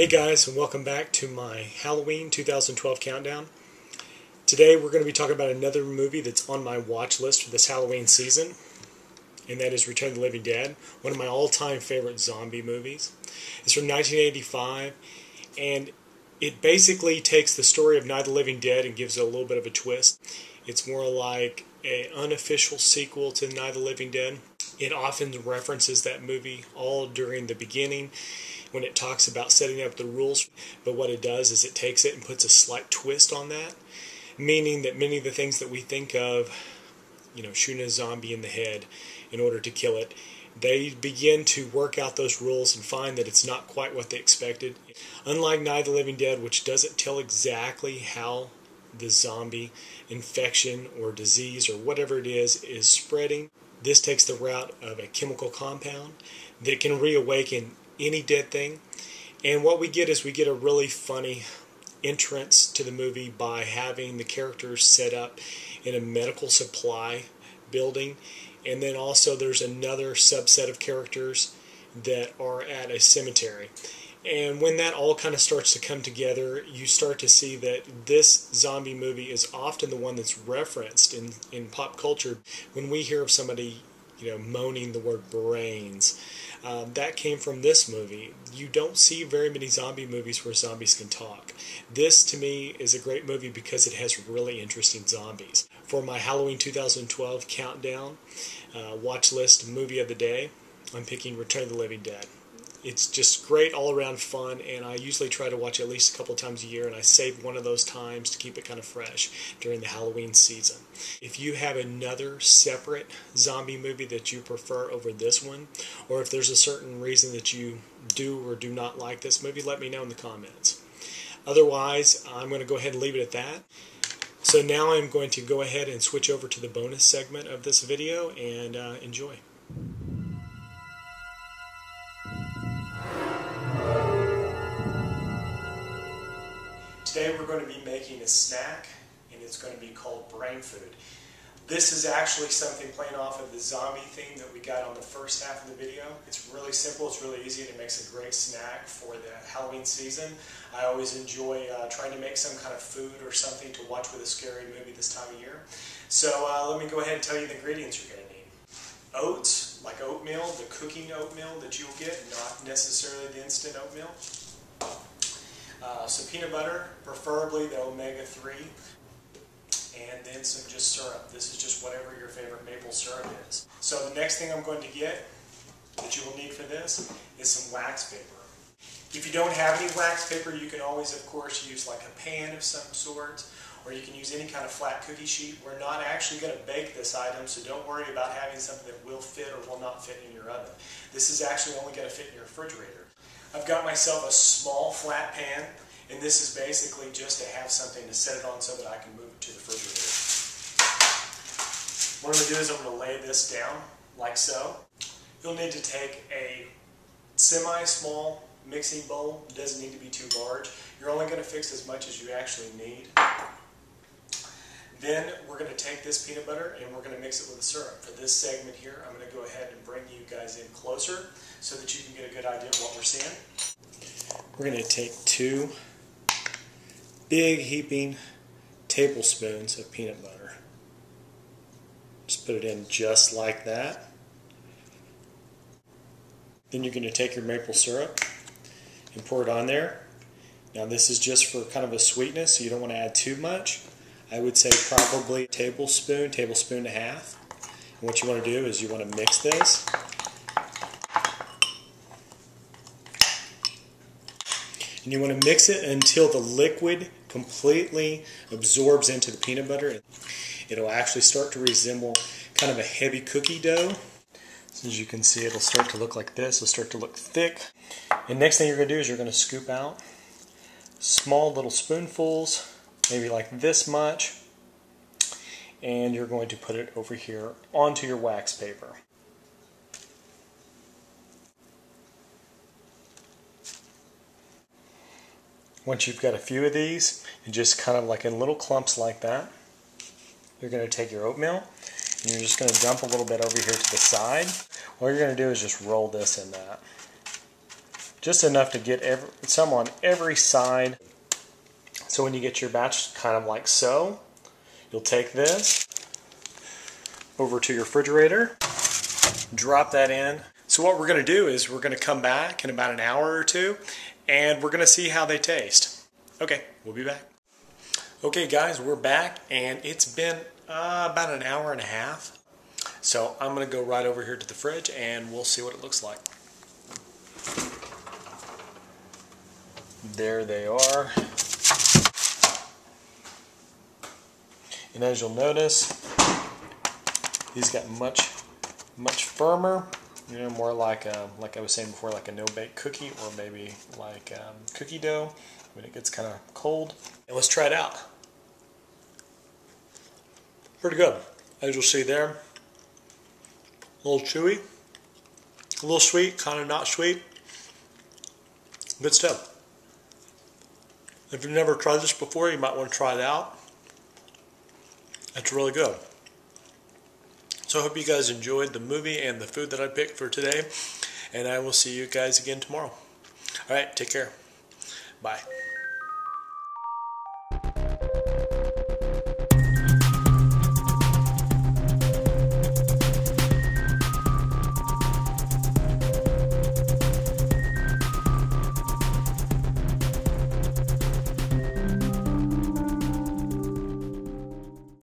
Hey guys, and welcome back to my Halloween 2012 countdown. Today we're going to be talking about another movie that's on my watch list for this Halloween season, and that is Return of the Living Dead, one of my all-time favorite zombie movies. It's from 1985, and it basically takes the story of Night of the Living Dead and gives it a little bit of a twist. It's more like an unofficial sequel to Night of the Living Dead. It often references that movie all during the beginning when it talks about setting up the rules, but what it does is it takes it and puts a slight twist on that, meaning that many of the things that we think of, shooting a zombie in the head in order to kill it, they begin to work out those rules and find that it's not quite what they expected. Unlike Night of the Living Dead, which doesn't tell exactly how the zombie infection or disease or whatever it is spreading, this takes the route of a chemical compound that can reawaken any dead thing. And what we get is we get a really funny entrance to the movie by having the characters set up in a medical supply building, and then also there's another subset of characters that are at a cemetery. And when that all kind of starts to come together, you start to see that this zombie movie is often the one that's referenced in pop culture. When we hear of somebody moaning the word brains, that came from this movie. You don't see very many zombie movies where zombies can talk. This, to me, is a great movie because it has really interesting zombies. For my Halloween 2012 countdown watch list movie of the day, I'm picking Return of the Living Dead. It's just great all-around fun, and I usually try to watch it at least a couple times a year, and I save one of those times to keep it kind of fresh during the Halloween season. If you have another separate zombie movie that you prefer over this one, or if there's a certain reason that you do or do not like this movie, let me know in the comments. Otherwise, I'm going to go ahead and leave it at that. So now I'm going to go ahead and switch over to the bonus segment of this video and enjoy. Today we're going to be making a snack, and it's going to be called brain food. This is actually something playing off of the zombie theme that we got on the first half of the video. It's really simple, it's really easy, and it makes a great snack for the Halloween season. I always enjoy trying to make some kind of food or something to watch with a scary movie this time of year. So let me go ahead and tell you the ingredients you're going to need. Oats, like oatmeal, the cooking oatmeal that you'll get, not necessarily the instant oatmeal. Some peanut butter, preferably the omega-3, and then some just syrup. This is just whatever your favorite maple syrup is. So the next thing I'm going to get that you will need for this is some wax paper. If you don't have any wax paper, you can always, of course, use like a pan of some sort, or you can use any kind of flat cookie sheet. We're not actually going to bake this item, so don't worry about having something that will fit or will not fit in your oven. This is actually only going to fit in your refrigerator. I've got myself a small flat pan, and this is basically just to have something to set it on so that I can move it to the refrigerator. What I'm going to do is I'm going to lay this down like so. You'll need to take a semi-small mixing bowl. It doesn't need to be too large. You're only going to fix as much as you actually need. Then we're going to take this peanut butter and we're going to mix it with the syrup. For this segment here, I'm going to go ahead and bring you guys in closer so that you can get a good idea of what we're seeing. We're going to take 2 big heaping tablespoons of peanut butter. Just put it in just like that. Then you're going to take your maple syrup and pour it on there. Now this is just for kind of a sweetness, so you don't want to add too much. I would say probably a tablespoon, tablespoon and a half. And what you want to do is you want to mix this. And you want to mix it until the liquid completely absorbs into the peanut butter. It'll actually start to resemble kind of a heavy cookie dough. So as you can see, it'll start to look like this. It'll start to look thick. And next thing you're going to do is you're going to scoop out small little spoonfuls, maybe like this much, and you're going to put it over here onto your wax paper. Once you've got a few of these, and just kind of like in little clumps like that, you're going to take your oatmeal and you're just going to dump a little bit over here to the side. All you're going to do is just roll this in that. Just enough to get some on every side. So when you get your batch kind of like so, you'll take this over to your refrigerator, drop that in. So what we're going to do is we're going to come back in about an hour or two, and we're going to see how they taste. Okay, we'll be back. Okay guys, we're back, and it's been about an hour and a half. So I'm going to go right over here to the fridge, and we'll see what it looks like. There they are. And as you'll notice, these got much firmer. You know, more like I was saying before, like a no-bake cookie, or maybe like cookie dough when it gets kind of cold. And let's try it out. Pretty good, as you'll see there. A little chewy, a little sweet, kind of not sweet. Good stuff. If you've never tried this before, you might want to try it out. It's really good. So I hope you guys enjoyed the movie and the food that I picked for today. And I will see you guys again tomorrow. Alright, take care. Bye.